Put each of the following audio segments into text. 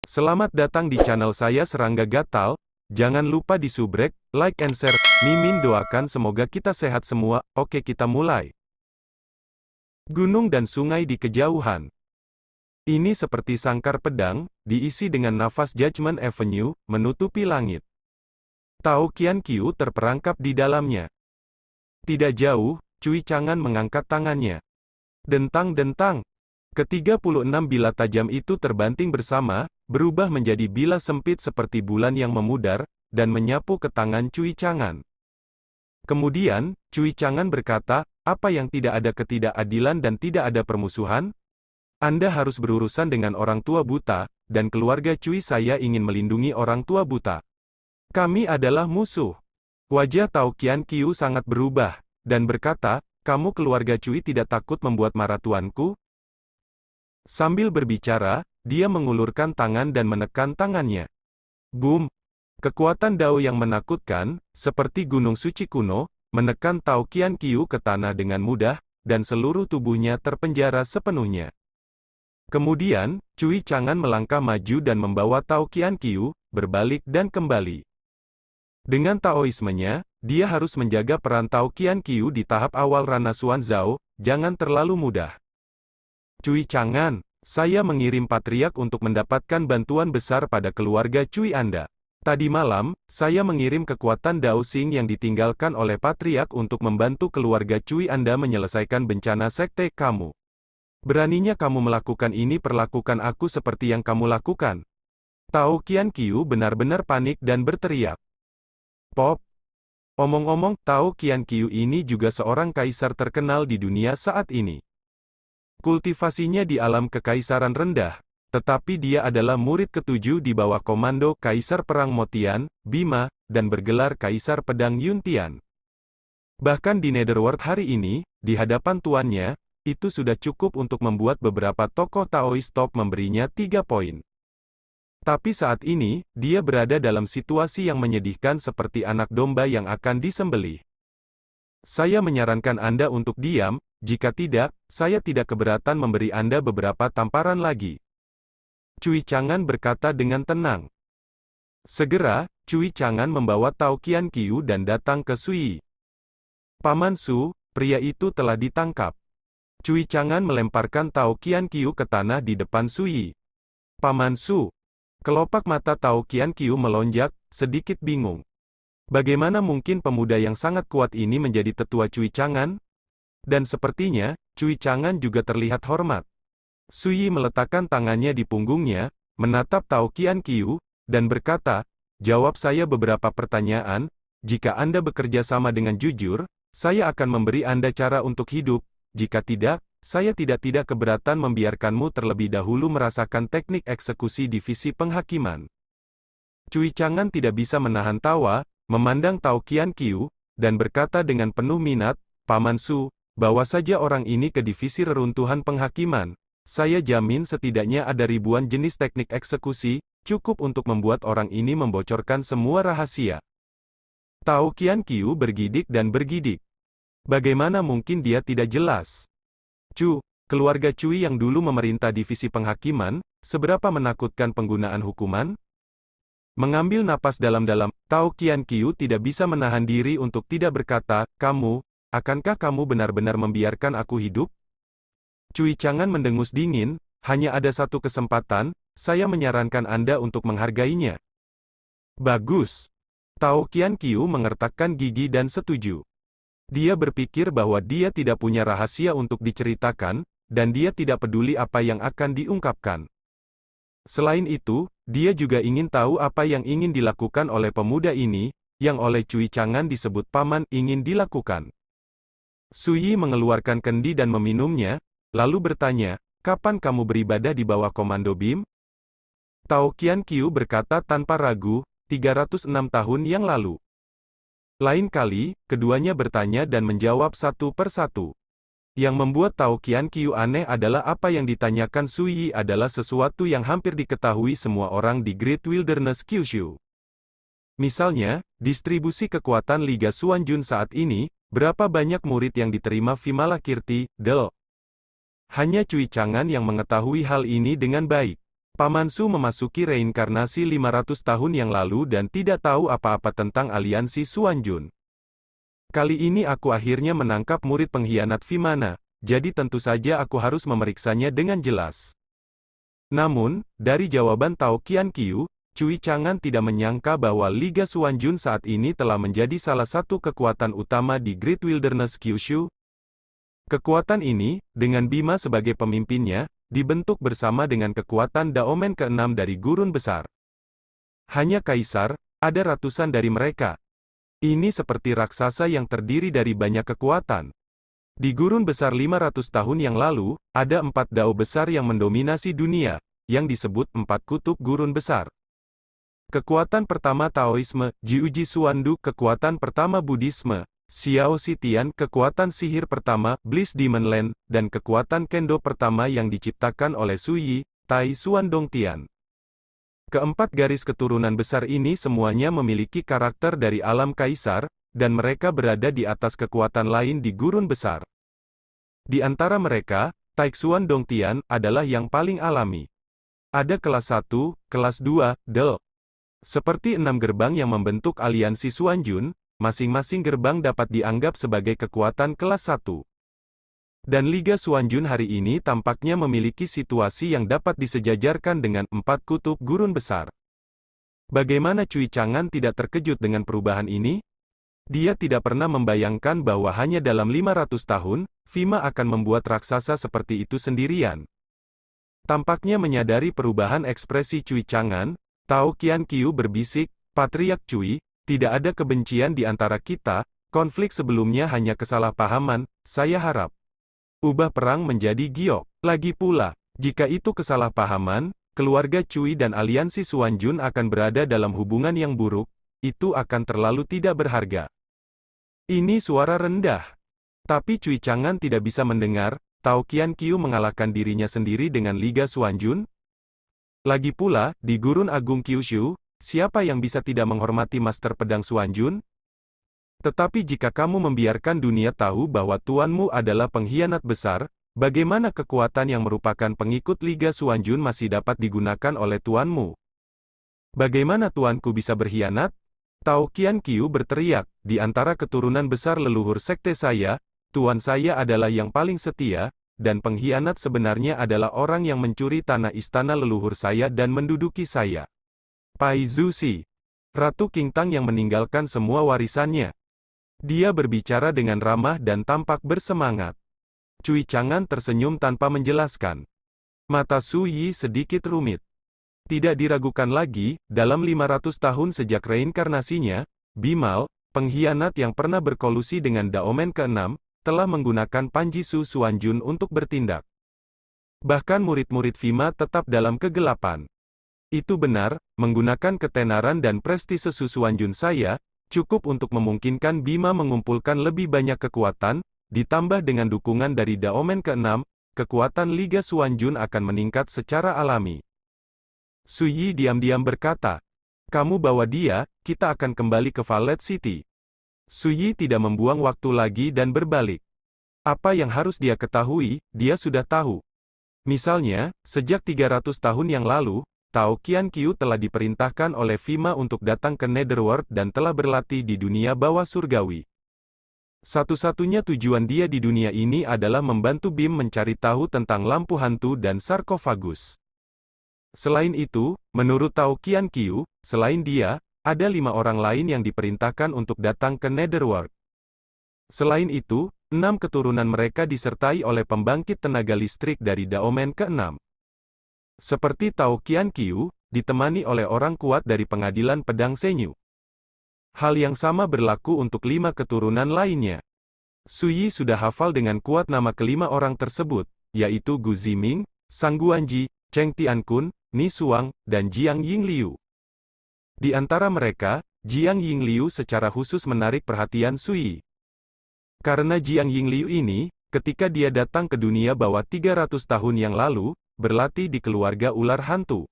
Selamat datang di channel saya Serangga Gatal. Jangan lupa di subrek, like and share. Mimin doakan semoga kita sehat semua. Oke, kita mulai. Gunung dan sungai di kejauhan. Ini seperti sangkar pedang, diisi dengan nafas Judgment Avenue, menutupi langit. Tao Qianqiu terperangkap di dalamnya. Tidak jauh, Cui Chang'an mengangkat tangannya. Dentang-dentang. Ke-36 bila tajam itu terbanting bersama, berubah menjadi bila sempit seperti bulan yang memudar, dan menyapu ke tangan Cui Chang'an. Kemudian, Cui Chang'an berkata, apa yang tidak ada ketidakadilan dan tidak ada permusuhan? Anda harus berurusan dengan orang tua buta, dan keluarga Cui saya ingin melindungi orang tua buta. Kami adalah musuh. Wajah Tao Qianqiu sangat berubah, dan berkata, kamu keluarga Cui tidak takut membuat marah tuanku? Sambil berbicara, dia mengulurkan tangan dan menekan tangannya. Boom! Kekuatan Dao yang menakutkan, seperti gunung suci kuno, menekan Tao Qianqiu ke tanah dengan mudah, dan seluruh tubuhnya terpenjara sepenuhnya. Kemudian, Cui Chang'an melangkah maju dan membawa Tao Qianqiu, berbalik dan kembali. Dengan Taoismenya, dia harus menjaga peran Tao Qianqiu di tahap awal Rana Xuanzao, jangan terlalu mudah. Cui Chang'an, saya mengirim patriark untuk mendapatkan bantuan besar pada keluarga Cui Anda. Tadi malam, saya mengirim kekuatan Dao Xing yang ditinggalkan oleh patriark untuk membantu keluarga Cui Anda menyelesaikan bencana sekte kamu. Beraninya kamu melakukan ini, perlakukan aku seperti yang kamu lakukan. Tao Qianqiu benar-benar panik dan berteriak. Pop! Omong-omong, Tao Qianqiu ini juga seorang kaisar terkenal di dunia saat ini. Kultivasinya di alam kekaisaran rendah, tetapi dia adalah murid ketujuh di bawah komando Kaisar Perang Motian, Bima, dan bergelar Kaisar Pedang Yuntian. Bahkan di Netherworld hari ini, di hadapan tuannya, itu sudah cukup untuk membuat beberapa tokoh Taois top memberinya 3 poin. Tapi saat ini, dia berada dalam situasi yang menyedihkan seperti anak domba yang akan disembelih. Saya menyarankan Anda untuk diam, jika tidak, saya tidak keberatan memberi Anda beberapa tamparan lagi. Cui Chang'an berkata dengan tenang. Segera, Cui Chang'an membawa Tao Qianqiu dan datang ke Sui. Paman Su, pria itu telah ditangkap. Cui Chang'an melemparkan Tao Qianqiu ke tanah di depan Sui. Paman Su. Kelopak mata Tao Qianqiu melonjak, sedikit bingung. Bagaimana mungkin pemuda yang sangat kuat ini menjadi tetua Cui Chang'an? Dan sepertinya, Cui Chang'an juga terlihat hormat. Sui meletakkan tangannya di punggungnya, menatap Tao Qianqiu, dan berkata, jawab saya beberapa pertanyaan, jika Anda bekerja sama dengan jujur, saya akan memberi Anda cara untuk hidup, jika tidak, saya tidak keberatan membiarkanmu terlebih dahulu merasakan teknik eksekusi divisi penghakiman. Cui Chang'an tidak bisa menahan tawa, memandang Tao Qianqiu, dan berkata dengan penuh minat, Paman Su, bawa saja orang ini ke divisi reruntuhan penghakiman. Saya jamin setidaknya ada ribuan jenis teknik eksekusi, cukup untuk membuat orang ini membocorkan semua rahasia. Tao Qianqiu bergidik dan bergidik. Bagaimana mungkin dia tidak jelas? Keluarga Cui yang dulu memerintah divisi penghakiman, seberapa menakutkan penggunaan hukuman? Mengambil napas dalam-dalam, Tao Qianqiu tidak bisa menahan diri untuk tidak berkata, akankah kamu benar-benar membiarkan aku hidup? Cui Chang'an mendengus dingin, hanya ada satu kesempatan, saya menyarankan Anda untuk menghargainya. Bagus. Tao Qianqiu mengertakkan gigi dan setuju. Dia berpikir bahwa dia tidak punya rahasia untuk diceritakan, dan dia tidak peduli apa yang akan diungkapkan. Selain itu, dia juga ingin tahu apa yang ingin dilakukan oleh pemuda ini, yang oleh Cui Chang'an disebut paman ingin dilakukan. Sui mengeluarkan kendi dan meminumnya, lalu bertanya, kapan kamu beribadah di bawah komando Bim? Tao Qianqiu berkata tanpa ragu, 306 tahun yang lalu. Lain kali, keduanya bertanya dan menjawab satu persatu. Yang membuat Tao Qianqiu aneh adalah apa yang ditanyakan Sui adalah sesuatu yang hampir diketahui semua orang di Great Wilderness Kyushu. Misalnya, distribusi kekuatan Liga Xuanjun saat ini, berapa banyak murid yang diterima Vimalakirti, Del. Hanya Cui Chang'an yang mengetahui hal ini dengan baik. Paman Su memasuki reinkarnasi 500 tahun yang lalu dan tidak tahu apa-apa tentang aliansi Xuanjun. Kali ini aku akhirnya menangkap murid pengkhianat Vimana, jadi tentu saja aku harus memeriksanya dengan jelas. Namun, dari jawaban Tao Qianqiu, Cui Chang'an tidak menyangka bahwa Liga Xuanjun saat ini telah menjadi salah satu kekuatan utama di Great Wilderness Kyushu. Kekuatan ini, dengan Bima sebagai pemimpinnya, dibentuk bersama dengan kekuatan Daomen ke-6 dari Gurun Besar. Hanya Kaisar, ada ratusan dari mereka. Ini seperti raksasa yang terdiri dari banyak kekuatan. Di Gurun Besar 500 tahun yang lalu, ada 4 Dao besar yang mendominasi dunia, yang disebut 4 kutub Gurun Besar. Kekuatan pertama Taoisme, Jiuji Suandu, kekuatan pertama Buddhisme, Xiao Xitian, kekuatan sihir pertama, Bliss Demon Land, dan kekuatan Kendo pertama yang diciptakan oleh Su Yi, Tai Xuan Dongtian. Keempat garis keturunan besar ini semuanya memiliki karakter dari alam kaisar, dan mereka berada di atas kekuatan lain di Gurun Besar. Di antara mereka, Tai Xuan Dongtian adalah yang paling alami. Ada kelas 1, kelas 2, Del. Seperti 6 gerbang yang membentuk aliansi Xuanjun, masing-masing gerbang dapat dianggap sebagai kekuatan kelas 1. Dan Liga Xuanjun hari ini tampaknya memiliki situasi yang dapat disejajarkan dengan 4 kutub Gurun Besar. Bagaimana Cui Chang'an tidak terkejut dengan perubahan ini? Dia tidak pernah membayangkan bahwa hanya dalam 500 tahun, Vima akan membuat raksasa seperti itu sendirian. Tampaknya menyadari perubahan ekspresi Cui Chang'an, Tao Qianqiu berbisik, Patriark Cui, tidak ada kebencian di antara kita, konflik sebelumnya hanya kesalahpahaman, saya harap. Ubah perang menjadi giok. Lagi pula, jika itu kesalahpahaman, keluarga Cui dan aliansi Xuanjun akan berada dalam hubungan yang buruk, itu akan terlalu tidak berharga. Ini suara rendah. Tapi Cui Chang'an tidak bisa mendengar, Tao Qianqiu mengalahkan dirinya sendiri dengan Liga Xuanjun. Lagi pula, di Gurun Agung Kyushu, siapa yang bisa tidak menghormati Master Pedang Xuanjun? Tetapi jika kamu membiarkan dunia tahu bahwa tuanmu adalah pengkhianat besar, bagaimana kekuatan yang merupakan pengikut Liga Xuanjun masih dapat digunakan oleh tuanmu? Bagaimana tuanku bisa berkhianat? Tao Qianqiu berteriak, di antara keturunan besar leluhur sekte saya, tuan saya adalah yang paling setia, dan pengkhianat sebenarnya adalah orang yang mencuri tanah istana leluhur saya dan menduduki saya. Pai Zuxi, Ratu Qingtang yang meninggalkan semua warisannya. Dia berbicara dengan ramah dan tampak bersemangat. Cui Chang'an tersenyum tanpa menjelaskan. Mata Su Yi sedikit rumit. Tidak diragukan lagi, dalam 500 tahun sejak reinkarnasinya, Bimal, pengkhianat yang pernah berkolusi dengan Daomen ke-6, telah menggunakan Panjisu Xuanjun untuk bertindak. Bahkan murid-murid Vima tetap dalam kegelapan. Itu benar, menggunakan ketenaran dan prestise Xuanjun saya, cukup untuk memungkinkan Bima mengumpulkan lebih banyak kekuatan, ditambah dengan dukungan dari Daomen ke-6, kekuatan Liga Xuanjun akan meningkat secara alami. Su Yi diam-diam berkata, kamu bawa dia, kita akan kembali ke Violet City. Su Yi tidak membuang waktu lagi dan berbalik. Apa yang harus dia ketahui, dia sudah tahu. Misalnya, sejak 300 tahun yang lalu, Tao Qianqiu telah diperintahkan oleh Vima untuk datang ke Netherworld dan telah berlatih di dunia bawah surgawi. Satu-satunya tujuan dia di dunia ini adalah membantu Bim mencari tahu tentang lampu hantu dan sarkofagus. Selain itu, menurut Tao Qianqiu, selain dia, ada 5 orang lain yang diperintahkan untuk datang ke Netherworld. Selain itu, 6 keturunan mereka disertai oleh pembangkit tenaga listrik dari Daomen ke-6. Seperti Tao Qianqiu, ditemani oleh orang kuat dari pengadilan pedang Senyu. Hal yang sama berlaku untuk 5 keturunan lainnya. Su Yi sudah hafal dengan kuat nama kelima orang tersebut, yaitu Gu Ziming, Sang Guanji, Cheng Tiankun, Ni Suang, dan Jiang Yingliu. Di antara mereka, Jiang Yingliu secara khusus menarik perhatian Su Yi. Karena Jiang Yingliu ini, ketika dia datang ke dunia bawah 300 tahun yang lalu, berlatih di keluarga ular hantu.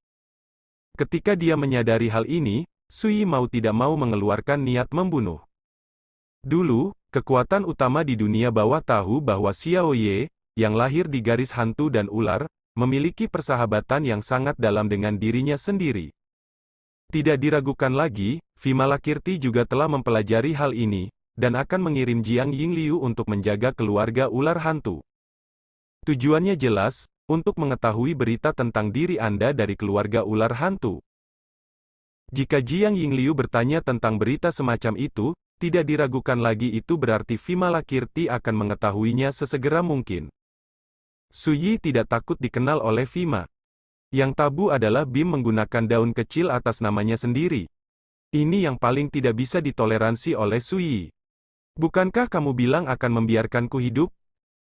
Ketika dia menyadari hal ini, Su Yi mau tidak mau mengeluarkan niat membunuh. Dulu, kekuatan utama di dunia bawah tahu bahwa Xiao Ye, yang lahir di garis hantu dan ular, memiliki persahabatan yang sangat dalam dengan dirinya sendiri. Tidak diragukan lagi, Vimalakirti juga telah mempelajari hal ini, dan akan mengirim Jiang Yingliu untuk menjaga keluarga ular hantu. Tujuannya jelas, untuk mengetahui berita tentang diri Anda dari keluarga ular hantu. Jika Jiang Yingliu bertanya tentang berita semacam itu, tidak diragukan lagi itu berarti Vimalakirti akan mengetahuinya sesegera mungkin. Suyi tidak takut dikenal oleh Vima. Yang tabu adalah Bim menggunakan daun kecil atas namanya sendiri. Ini yang paling tidak bisa ditoleransi oleh Suyi. Bukankah kamu bilang akan membiarkanku hidup?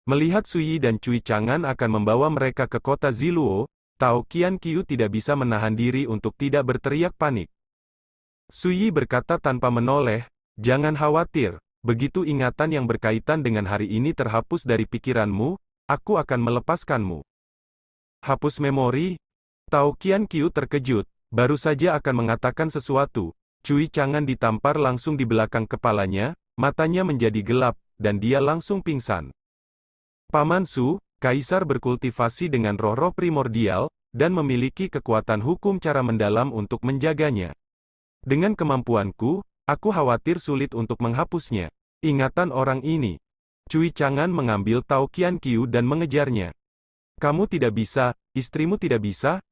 Melihat Suyi dan Cui Chang'an akan membawa mereka ke kota Ziluo, Tao Qianqiu tidak bisa menahan diri untuk tidak berteriak panik. Suyi berkata tanpa menoleh, "Jangan khawatir, begitu ingatan yang berkaitan dengan hari ini terhapus dari pikiranmu, aku akan melepaskanmu." Hapus memori? Tao Qianqiu terkejut, baru saja akan mengatakan sesuatu. Cui Chang'an ditampar langsung di belakang kepalanya, matanya menjadi gelap, dan dia langsung pingsan. Paman Su, Kaisar berkultivasi dengan roh-roh primordial, dan memiliki kekuatan hukum cara mendalam untuk menjaganya. Dengan kemampuanku, aku khawatir sulit untuk menghapusnya. Ingatan orang ini. Cui Chang'an mengambil Tao Qianqiu dan mengejarnya. "Kamu tidak bisa, istrimu tidak bisa?"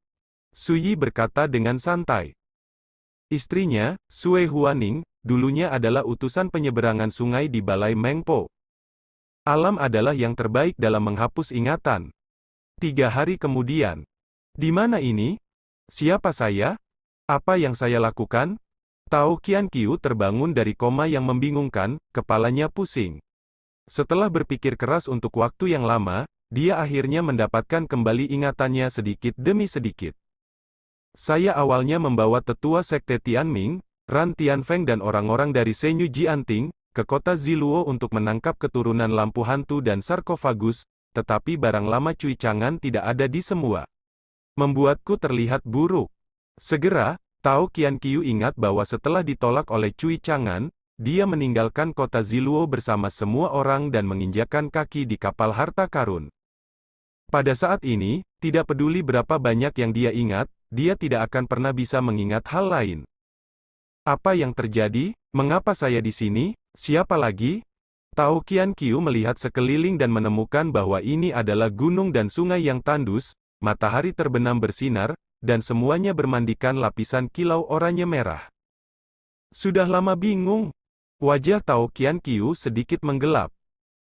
Suyi berkata dengan santai. Istrinya, Sue Huaning, dulunya adalah utusan penyeberangan sungai di Balai Mengpo. Alam adalah yang terbaik dalam menghapus ingatan. 3 hari kemudian. Di mana ini? Siapa saya? Apa yang saya lakukan? Tao Qianqiu terbangun dari koma yang membingungkan, kepalanya pusing. Setelah berpikir keras untuk waktu yang lama, dia akhirnya mendapatkan kembali ingatannya sedikit demi sedikit. Saya awalnya membawa tetua sekte Tianming, Ran Tianfeng dan orang-orang dari Senyu Jianting, ke kota Ziluo untuk menangkap keturunan lampu hantu dan sarkofagus, tetapi barang lama Cui Chang'an tidak ada di semua. Membuatku terlihat buruk. Segera, Tao Qianqiu ingat bahwa setelah ditolak oleh Cui Chang'an, dia meninggalkan kota Ziluo bersama semua orang dan menginjakan kaki di kapal harta karun. Pada saat ini, tidak peduli berapa banyak yang dia ingat, dia tidak akan pernah bisa mengingat hal lain. Apa yang terjadi? Mengapa saya di sini? Siapa lagi? Tao Qianqiu melihat sekeliling dan menemukan bahwa ini adalah gunung dan sungai yang tandus, matahari terbenam bersinar, dan semuanya bermandikan lapisan kilau oranye merah. Sudah lama bingung. Wajah Tao Qianqiu sedikit menggelap.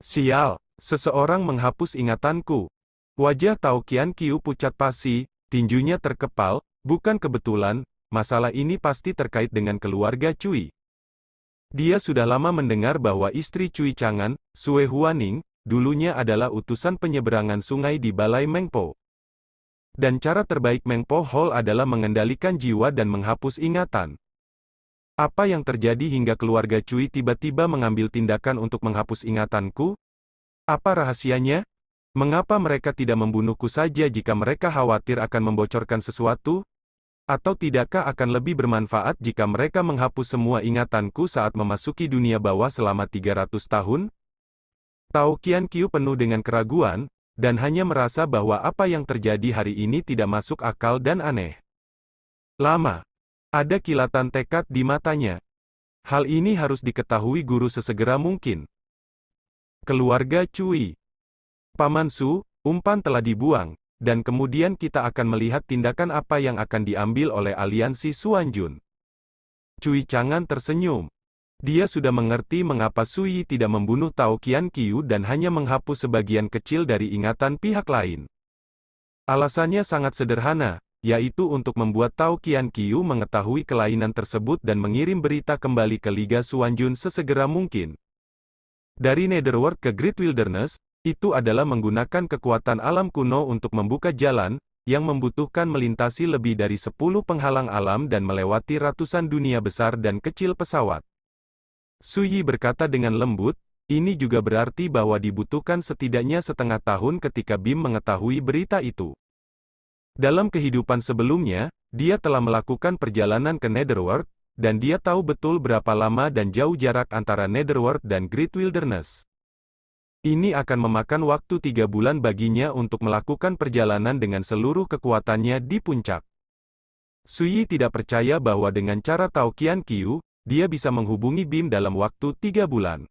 Sial, seseorang menghapus ingatanku. Wajah Tao Qianqiu pucat pasi, tinjunya terkepal, bukan kebetulan, masalah ini pasti terkait dengan keluarga Cui. Dia sudah lama mendengar bahwa istri Cui Chang'an, Sue Huaning, dulunya adalah utusan penyeberangan sungai di Balai Mengpo. Dan cara terbaik Mengpo Hall adalah mengendalikan jiwa dan menghapus ingatan. Apa yang terjadi hingga keluarga Cui tiba-tiba mengambil tindakan untuk menghapus ingatanku? Apa rahasianya? Mengapa mereka tidak membunuhku saja jika mereka khawatir akan membocorkan sesuatu? Atau tidakkah akan lebih bermanfaat jika mereka menghapus semua ingatanku saat memasuki dunia bawah selama 300 tahun? Tao Qianqiu penuh dengan keraguan, dan hanya merasa bahwa apa yang terjadi hari ini tidak masuk akal dan aneh. Lama. Ada kilatan tekad di matanya. Hal ini harus diketahui guru sesegera mungkin. Keluarga Cui. Paman Su, umpan telah dibuang, dan kemudian kita akan melihat tindakan apa yang akan diambil oleh aliansi Xuanjun. Cui Chang'an tersenyum. Dia sudah mengerti mengapa Suyi tidak membunuh Tao Qianqiu dan hanya menghapus sebagian kecil dari ingatan pihak lain. Alasannya sangat sederhana, yaitu untuk membuat Tao Qianqiu mengetahui kelainan tersebut dan mengirim berita kembali ke Liga Xuanjun sesegera mungkin. Dari Netherworld ke Great Wilderness, itu adalah menggunakan kekuatan alam kuno untuk membuka jalan, yang membutuhkan melintasi lebih dari 10 penghalang alam dan melewati ratusan dunia besar dan kecil pesawat. Suyi berkata dengan lembut, ini juga berarti bahwa dibutuhkan setidaknya setengah tahun ketika Bim mengetahui berita itu. Dalam kehidupan sebelumnya, dia telah melakukan perjalanan ke Netherworld, dan dia tahu betul berapa lama dan jauh jarak antara Netherworld dan Great Wilderness. Ini akan memakan waktu 3 bulan baginya untuk melakukan perjalanan dengan seluruh kekuatannya di puncak. Sui tidak percaya bahwa dengan cara Tao Qian Qiu, dia bisa menghubungi Bim dalam waktu 3 bulan.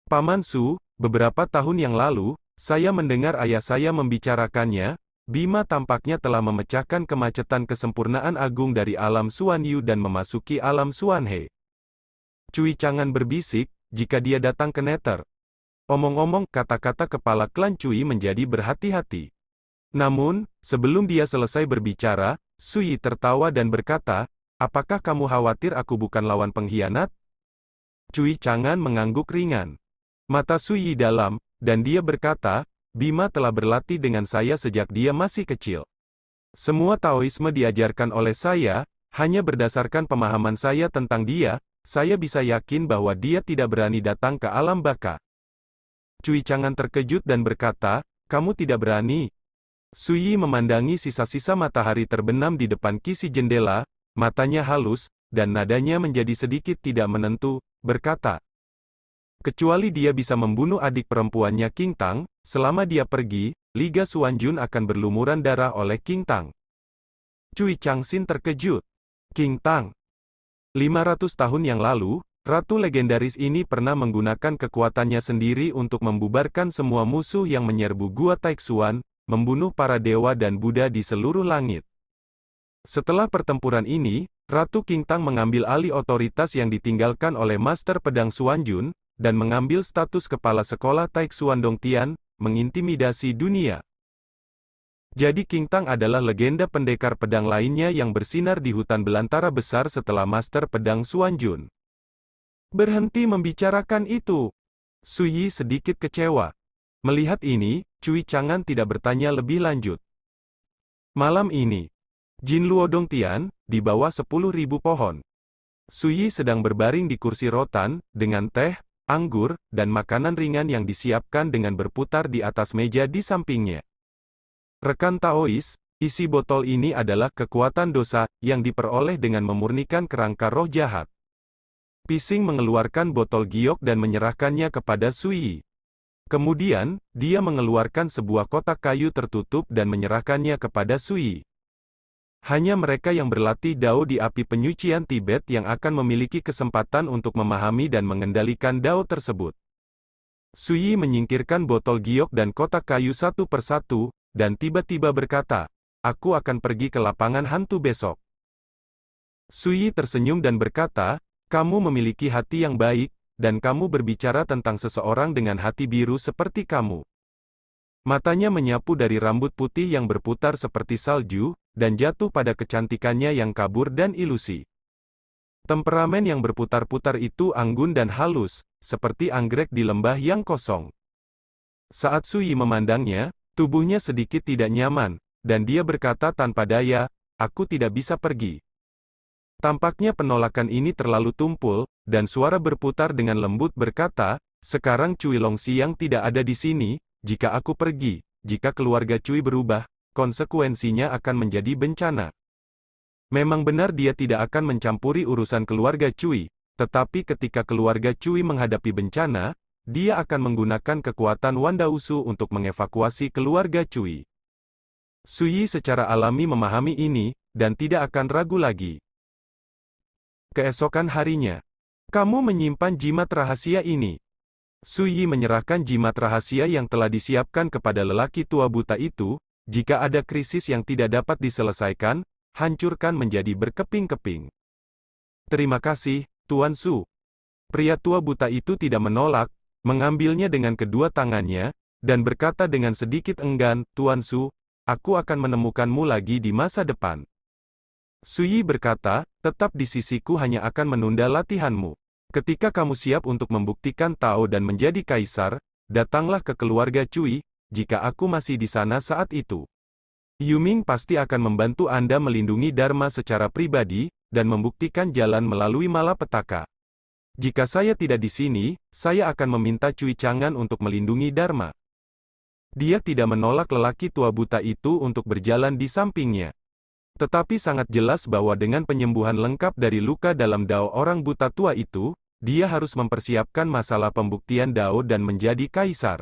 Paman Su, beberapa tahun yang lalu, saya mendengar ayah saya membicarakannya. Bima tampaknya telah memecahkan kemacetan kesempurnaan agung dari alam Xuanyu dan memasuki alam Xuanhe. Cui Chang'an berbisik, jika dia datang ke Nether. Omong-omong, kata-kata kepala klan Cui menjadi berhati-hati. Namun, sebelum dia selesai berbicara, Sui tertawa dan berkata, apakah kamu khawatir aku bukan lawan pengkhianat? Cui Chang'an mengangguk ringan. Mata Sui dalam, dan dia berkata, Bima telah berlatih dengan saya sejak dia masih kecil. Semua Taoisme diajarkan oleh saya, hanya berdasarkan pemahaman saya tentang dia, saya bisa yakin bahwa dia tidak berani datang ke alam baka. Cui Chang'an terkejut dan berkata, kamu tidak berani? Sui memandangi sisa-sisa matahari terbenam di depan kisi jendela, matanya halus, dan nadanya menjadi sedikit tidak menentu, berkata, kecuali dia bisa membunuh adik perempuannya King Tang, selama dia pergi, Liga Xuanjun akan berlumuran darah oleh King Tang. Cui Changxin terkejut. King Tang. 500 tahun yang lalu, ratu legendaris ini pernah menggunakan kekuatannya sendiri untuk membubarkan semua musuh yang menyerbu Gua Taixuan, membunuh para dewa dan Buddha di seluruh langit. Setelah pertempuran ini, Ratu King Tang mengambil alih otoritas yang ditinggalkan oleh Master Pedang Xuanjun, dan mengambil status kepala sekolah Taixuan Dongtian, mengintimidasi dunia. Jadi King Tang adalah legenda pendekar pedang lainnya yang bersinar di hutan belantara besar setelah Master Pedang Xuanjun. Berhenti membicarakan itu. Sui sedikit kecewa. Melihat ini, Cui Chang'an tidak bertanya lebih lanjut. Malam ini, Jin Luo Dongtian, di bawah 10.000 pohon. Sui sedang berbaring di kursi rotan, dengan teh, anggur, dan makanan ringan yang disiapkan dengan berputar di atas meja di sampingnya. Rekan Taois, isi botol ini adalah kekuatan dosa, yang diperoleh dengan memurnikan kerangka roh jahat. Pising mengeluarkan botol giok dan menyerahkannya kepada Sui. Kemudian, dia mengeluarkan sebuah kotak kayu tertutup dan menyerahkannya kepada Sui. Hanya mereka yang berlatih Dao di api penyucian Tibet yang akan memiliki kesempatan untuk memahami dan mengendalikan Dao tersebut. Sui menyingkirkan botol giok dan kotak kayu satu persatu, dan tiba-tiba berkata, aku akan pergi ke lapangan hantu besok. Sui tersenyum dan berkata, kamu memiliki hati yang baik, dan kamu berbicara tentang seseorang dengan hati biru seperti kamu. Matanya menyapu dari rambut putih yang berputar seperti salju, dan jatuh pada kecantikannya yang kabur dan ilusi. Temperamen yang berputar-putar itu anggun dan halus, seperti anggrek di lembah yang kosong. Saat Sui memandangnya, tubuhnya sedikit tidak nyaman, dan dia berkata tanpa daya, aku tidak bisa pergi. Tampaknya penolakan ini terlalu tumpul, dan suara berputar dengan lembut berkata, sekarang Cui Longxiang tidak ada di sini, jika aku pergi, jika keluarga Cui berubah, konsekuensinya akan menjadi bencana. Memang benar dia tidak akan mencampuri urusan keluarga Cui, tetapi ketika keluarga Cui menghadapi bencana, dia akan menggunakan kekuatan Wanda Usu untuk mengevakuasi keluarga Cui. Sui secara alami memahami ini, dan tidak akan ragu lagi. Keesokan harinya, kamu menyimpan jimat rahasia ini. Sui menyerahkan jimat rahasia yang telah disiapkan kepada lelaki tua buta itu, jika ada krisis yang tidak dapat diselesaikan, hancurkan menjadi berkeping-keping. Terima kasih, Tuan Su. Pria tua buta itu tidak menolak, mengambilnya dengan kedua tangannya, dan berkata dengan sedikit enggan, Tuan Su, aku akan menemukanmu lagi di masa depan. Sui berkata, tetap di sisiku hanya akan menunda latihanmu. Ketika kamu siap untuk membuktikan Tao dan menjadi kaisar, datanglah ke keluarga Cui, jika aku masih di sana saat itu. Yuming pasti akan membantu Anda melindungi Dharma secara pribadi, dan membuktikan jalan melalui malapetaka. Jika saya tidak di sini, saya akan meminta Cui Chang'an untuk melindungi Dharma. Dia tidak menolak lelaki tua buta itu untuk berjalan di sampingnya. Tetapi sangat jelas bahwa dengan penyembuhan lengkap dari luka dalam Dao orang buta tua itu, dia harus mempersiapkan masalah pembuktian Dao dan menjadi kaisar.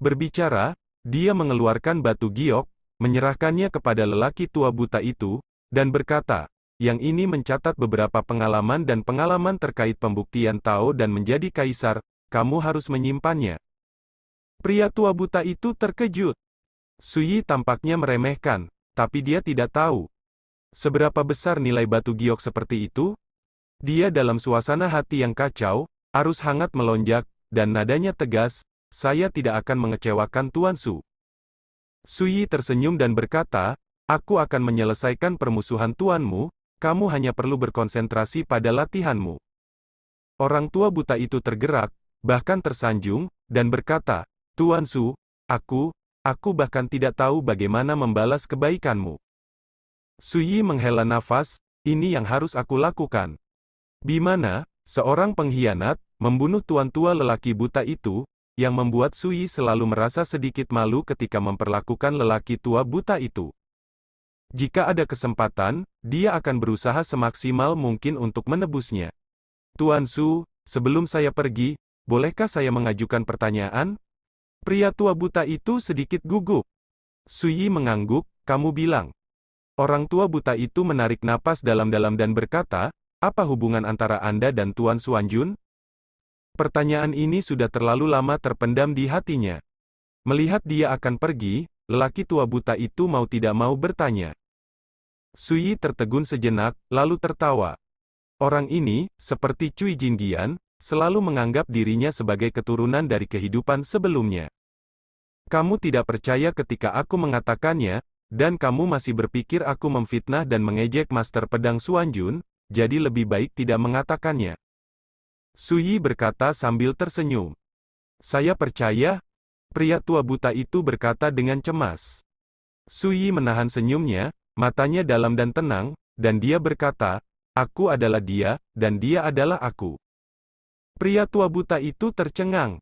Berbicara, dia mengeluarkan batu giok, menyerahkannya kepada lelaki tua buta itu, dan berkata, yang ini mencatat beberapa pengalaman dan pengalaman terkait pembuktian Tao dan menjadi kaisar, kamu harus menyimpannya. Pria tua buta itu terkejut. Sui tampaknya meremehkan, tapi dia tidak tahu seberapa besar nilai batu giok seperti itu. Dia dalam suasana hati yang kacau, arus hangat melonjak, dan nadanya tegas, saya tidak akan mengecewakan Tuan Su. Sui tersenyum dan berkata, aku akan menyelesaikan permusuhan tuanmu, kamu hanya perlu berkonsentrasi pada latihanmu. Orang tua buta itu tergerak, bahkan tersanjung, dan berkata, Tuan Su, aku bahkan tidak tahu bagaimana membalas kebaikanmu. Sui menghela nafas, ini yang harus aku lakukan. Bimana, seorang pengkhianat, membunuh tuan tua lelaki buta itu, yang membuat Sui selalu merasa sedikit malu ketika memperlakukan lelaki tua buta itu. Jika ada kesempatan, dia akan berusaha semaksimal mungkin untuk menebusnya. Tuan Su, sebelum saya pergi, bolehkah saya mengajukan pertanyaan? Pria tua buta itu sedikit gugup. Sui mengangguk, kamu bilang. Orang tua buta itu menarik napas dalam-dalam dan berkata, apa hubungan antara Anda dan Tuan Xuanjun? Pertanyaan ini sudah terlalu lama terpendam di hatinya. Melihat dia akan pergi, lelaki tua buta itu mau tidak mau bertanya. Sui tertegun sejenak, lalu tertawa. Orang ini, seperti Cui Jinggian, selalu menganggap dirinya sebagai keturunan dari kehidupan sebelumnya. Kamu tidak percaya ketika aku mengatakannya, dan kamu masih berpikir aku memfitnah dan mengejek Master Pedang Xuanjun, jadi lebih baik tidak mengatakannya. Sui berkata sambil tersenyum. Saya percaya, pria tua buta itu berkata dengan cemas. Sui menahan senyumnya, matanya dalam dan tenang, dan dia berkata, aku adalah dia, dan dia adalah aku. Pria tua buta itu tercengang.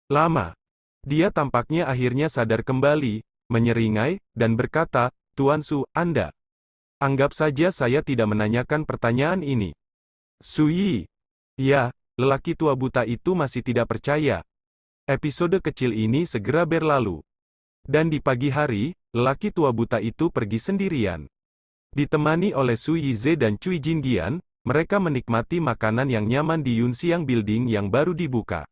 Lama. Dia tampaknya akhirnya sadar kembali, menyeringai, dan berkata, Tuan Su, Anda. Anggap saja saya tidak menanyakan pertanyaan ini. Sui. Ya, lelaki tua buta itu masih tidak percaya. Episode kecil ini segera berlalu. Dan di pagi hari, lelaki tua buta itu pergi sendirian. Ditemani oleh Sui Yize dan Cui Jinggian, mereka menikmati makanan yang nyaman di Yunxiang Building yang baru dibuka.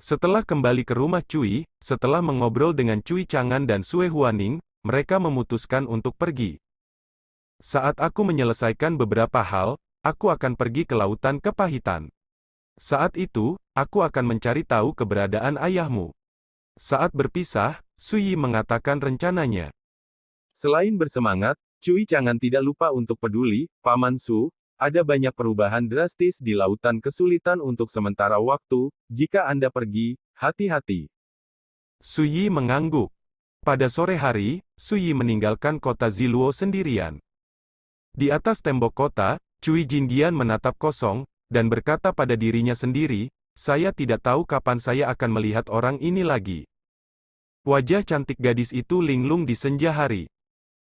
Setelah kembali ke rumah Cui, setelah mengobrol dengan Cui Chang'an dan Sue Huaning, mereka memutuskan untuk pergi. Saat aku menyelesaikan beberapa hal, aku akan pergi ke lautan kepahitan. Saat itu, aku akan mencari tahu keberadaan ayahmu. Saat berpisah, Sui mengatakan rencananya. Selain bersemangat, Cui Chang'an tidak lupa untuk peduli, Paman Su, ada banyak perubahan drastis di lautan kesulitan untuk sementara waktu, jika Anda pergi, hati-hati. Sui mengangguk. Pada sore hari, Sui meninggalkan kota Ziluo sendirian. Di atas tembok kota, Cui Jinggian menatap kosong, dan berkata pada dirinya sendiri, saya tidak tahu kapan saya akan melihat orang ini lagi. Wajah cantik gadis itu linglung di senja hari.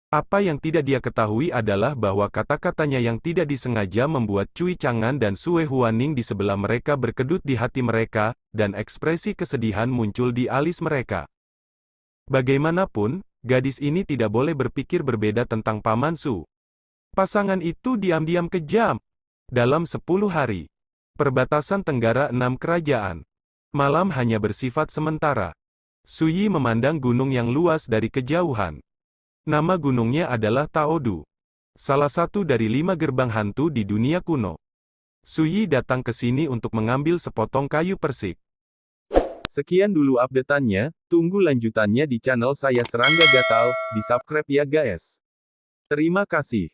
Apa yang tidak dia ketahui adalah bahwa kata-katanya yang tidak disengaja membuat Cui Chang'an dan Sue Huaning di sebelah mereka berkedut di hati mereka, dan ekspresi kesedihan muncul di alis mereka. Bagaimanapun, gadis ini tidak boleh berpikir berbeda tentang Paman Su. Pasangan itu diam-diam kejam. Dalam 10 hari. Perbatasan tenggara 6 kerajaan. Malam hanya bersifat sementara. Sui memandang gunung yang luas dari kejauhan. Nama gunungnya adalah Taodu. Salah satu dari 5 gerbang hantu di dunia kuno. Sui datang ke sini untuk mengambil sepotong kayu persik. Sekian dulu update-annya, tunggu lanjutannya di channel saya Serangga Gatal, di subscribe ya guys. Terima kasih.